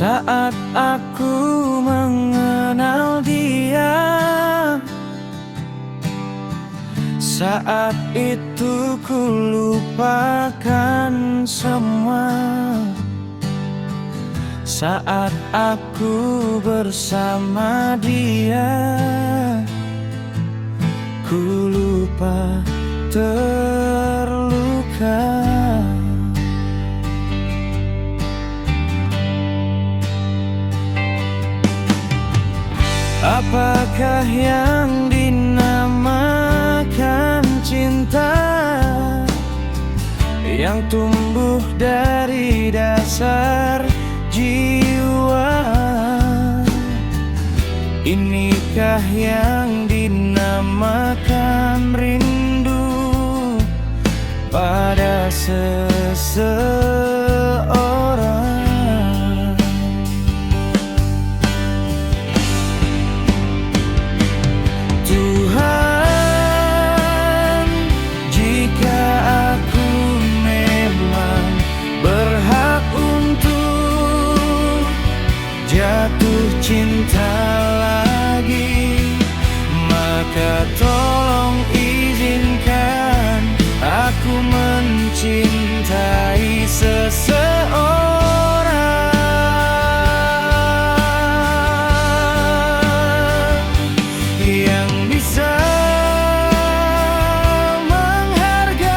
Saat aku mengenal dia, saat itu ku lupakan semua. Saat aku bersama dia, ku lupa terluka. Apakah yang dinamakan cinta, yang tumbuh dari dasar jiwa? Inikah yang dinamakan rindu pada seseorang? Tuhan, jika aku memang berhak untuk jatuh cinta lagi, maka tolong izinkan aku mencintai seseorang yang bisa menghargai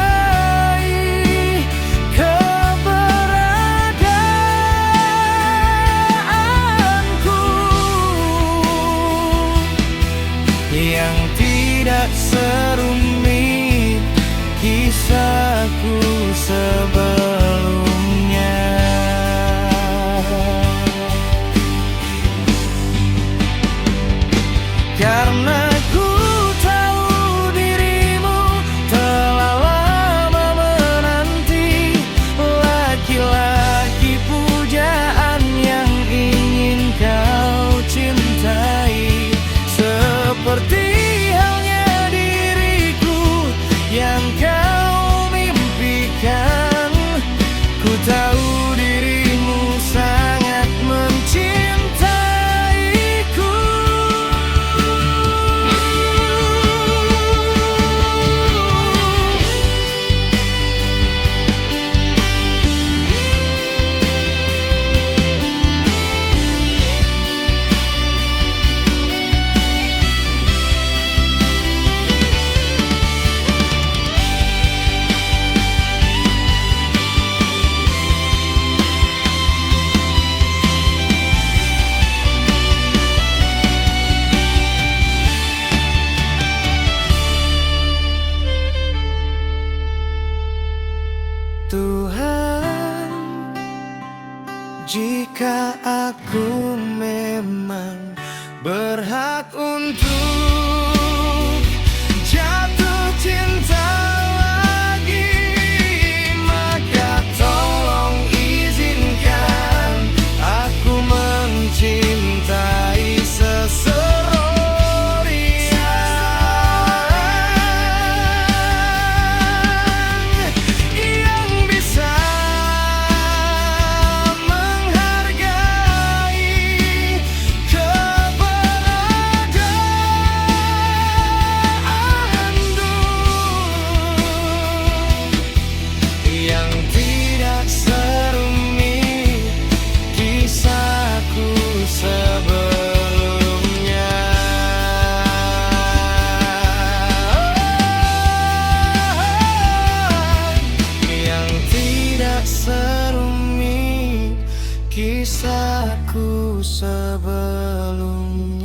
keberadaanku, yang tidak serumit kisahku sebelumnya. Karena ku tahu dirimu telah lama menanti laki-laki pujaan yang ingin kau cintai, seperti halnya diriku yang kau mimpikan. Ku tahu dirimu sangat mencintaiku. Tuhan, jika aku memang berhak untuk jatuh cinta lagi, maka tolong izinkan aku mencintai seseorang yang bisa menghargai keberadaanku, yang tidak serumit kisahku sebelumnya. Yang tidak serumit kisahku sebelumnya.